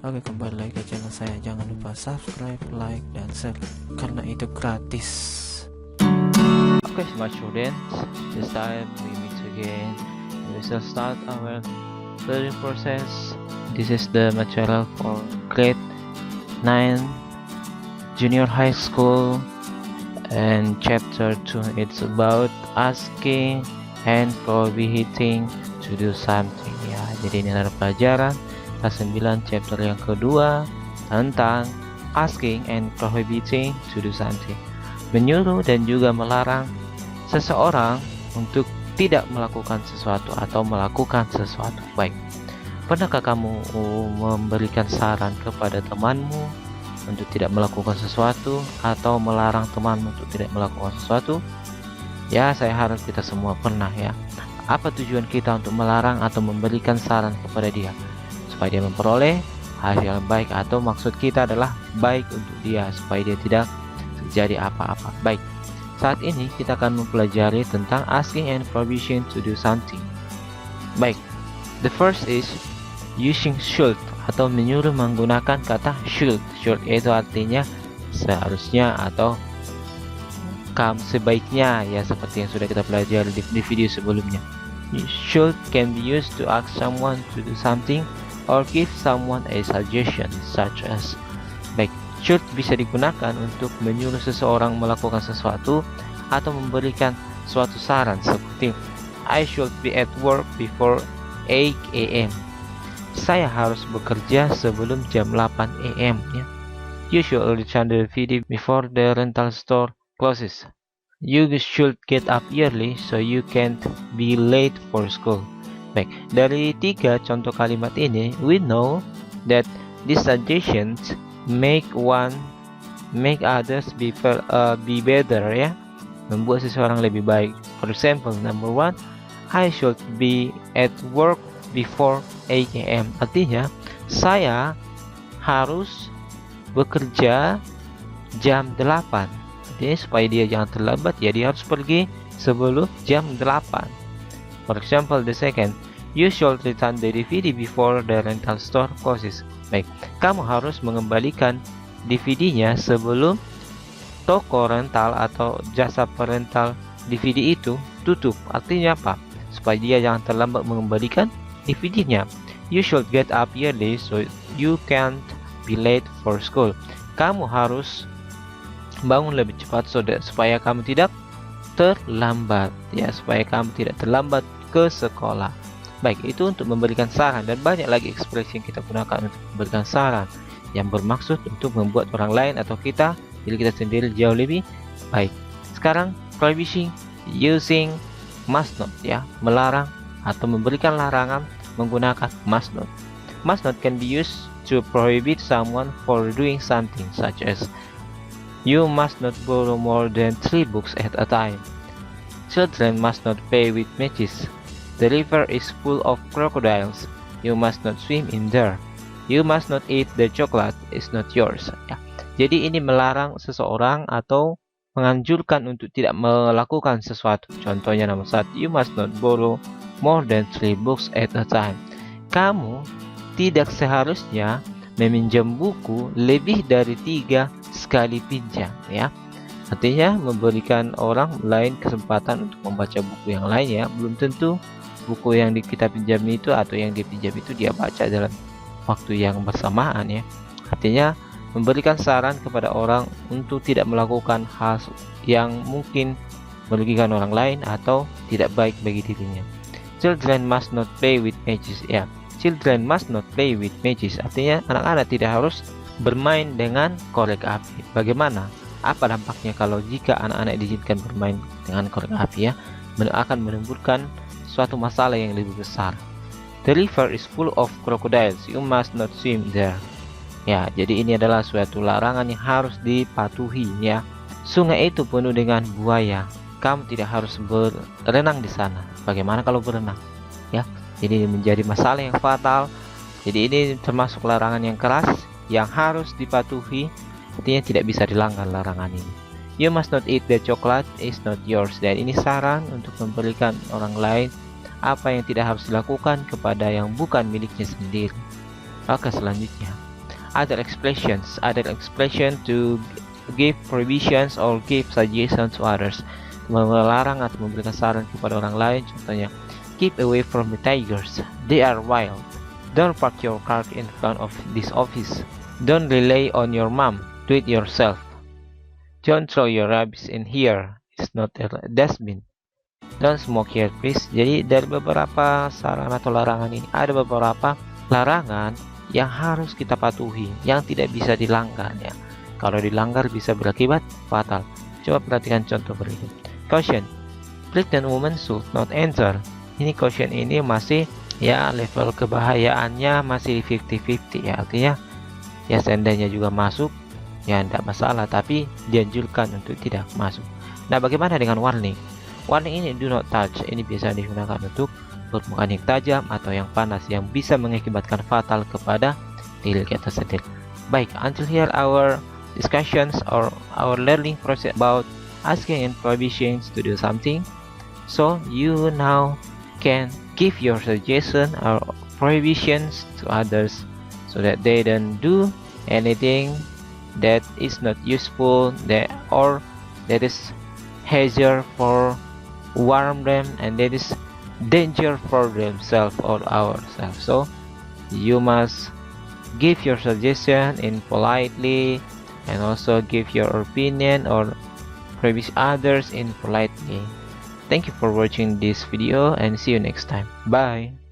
Oke, kembali lagi ke channel saya. Jangan lupa subscribe, like, dan share karena itu gratis. Okay, smart students, this time we meet again. We shall start our learning process. This is the material for grade 9 junior high school, and chapter 2 it's about asking and prohibiting to do something. Ya, jadi ini adalah pelajaran kelas 9 chapter yang kedua tentang asking and prohibiting to do something. Menyuruh dan juga melarang seseorang untuk tidak melakukan sesuatu atau melakukan sesuatu. Baik, pernahkah kamu memberikan saran kepada temanmu untuk tidak melakukan sesuatu atau melarang temanmu untuk tidak melakukan sesuatu? Ya, saya harap kita semua pernah ya. Apa tujuan kita untuk melarang atau memberikan saran kepada dia? Supaya dia memperoleh hasil yang baik, atau maksud kita adalah baik untuk dia supaya dia tidak terjadi apa-apa. Baik, saat ini kita akan mempelajari tentang asking and prohibiting to do something. Baik, the first is using should atau menyuruh menggunakan kata should. Should itu artinya seharusnya atau sebaiknya, ya, seperti yang sudah kita pelajari di video sebelumnya. Should can be used to ask someone to do something or give someone a suggestion, such as. Baik, should bisa digunakan untuk menyuruh seseorang melakukan sesuatu atau memberikan suatu saran, seperti I should be at work before 8 AM. Saya harus bekerja sebelum jam 8 AM, ya. You should return the DVD before the rental store closes. You should get up early so you can't be late for school. Baik, dari 3 contoh kalimat ini, we know that these suggestions make others be better, ya, membuat seseorang lebih baik. For example, number 1, I should be at work before 8 AM. Artinya, saya harus bekerja jam 8. Artinya supaya dia jangan terlambat, ya dia harus pergi sebelum jam 8. For example, the second, you should return the DVD before the rental store closes. Baik, kamu harus mengembalikan DVD-nya sebelum toko rental atau jasa perental DVD itu tutup. Artinya apa? Supaya dia jangan terlambat mengembalikan DVD-nya. You should get up early so you can't be late for school. Kamu harus bangun lebih cepat supaya kamu tidak terlambat, ya, supaya kamu tidak terlambat ke sekolah. Baik, itu untuk memberikan saran, dan banyak lagi ekspresi yang kita gunakan untuk memberikan saran yang bermaksud untuk membuat orang lain atau diri kita sendiri jauh lebih baik. Sekarang prohibiting using must not, ya, melarang atau memberikan larangan menggunakan must not. Must not can be used to prohibit someone for doing something, such as you must not borrow more than 3 books at a time. Children must not play with matches. The river is full of crocodiles. You must not swim in there. You must not eat the chocolate. It's not yours. Ya. Jadi ini melarang seseorang atau menganjurkan untuk tidak melakukan sesuatu. Contohnya nomor 1, you must not borrow more than 3 books at a time. Kamu tidak seharusnya meminjam buku lebih dari 3 sekali pinjam, ya. Artinya memberikan orang lain kesempatan untuk membaca buku yang lain, ya. Belum tentu buku yang kita pinjam itu atau yang dipinjam itu dia baca dalam waktu yang bersamaan, ya. Artinya memberikan saran kepada orang untuk tidak melakukan hal yang mungkin merugikan orang lain atau tidak baik bagi dirinya. Children must not play with matches, ya. Children must not play with matches. Artinya anak-anak tidak harus bermain dengan korek api. Bagaimana? Apa dampaknya kalau jika anak-anak diizinkan bermain dengan korek api, ya? Akan menimbulkan suatu masalah yang lebih besar. The river is full of crocodiles. You must not swim there. Ya, jadi ini adalah suatu larangan yang harus dipatuhi, ya. Sungai itu penuh dengan buaya. Kamu tidak harus berenang di sana. Bagaimana kalau berenang? Ya, jadi menjadi masalah yang fatal. Jadi ini termasuk larangan yang keras yang harus dipatuhi. Artinya tidak bisa dilanggar larangan ini. You must not eat the chocolate, is not yours. Dan ini saran untuk memberikan orang lain apa yang tidak harus dilakukan kepada yang bukan miliknya sendiri. Oke, selanjutnya other expressions to give prohibitions or give suggestions to others, melarang atau memberikan saran kepada orang lain. Contohnya, keep away from the tigers, they are wild. Don't park your car in front of this office. Don't rely on your mom, do it yourself. Don't throw your rubbish in here, it's not a dustbin. Don't smoke here please. Jadi dari beberapa saran atau larangan ini ada beberapa larangan yang harus kita patuhi, yang tidak bisa dilanggar ya. Kalau dilanggar bisa berakibat fatal. Coba perhatikan contoh berikut. Caution, pregnant woman should not enter. Ini caution ini masih ya level kebahayaannya masih 50-50 ya, artinya ya seandainya juga masuk ya tidak masalah, tapi dianjurkan untuk tidak masuk. Nah, bagaimana dengan warning? Warning ini do not touch, ini biasa digunakan untuk permukaan yang tajam atau yang panas yang bisa mengakibatkan fatal kepada diri kita sendiri. Baik, until here our discussions or our learning process about asking and prohibitions to do something. So you now can give your suggestion or prohibitions to others so that they don't do anything that is not useful, or that is hazard for harm them, and that is danger for themselves or ourselves. So you must give your suggestion in politely, and also give your opinion or prohibit others in politely. Thank you for watching this video and see you next time. Bye.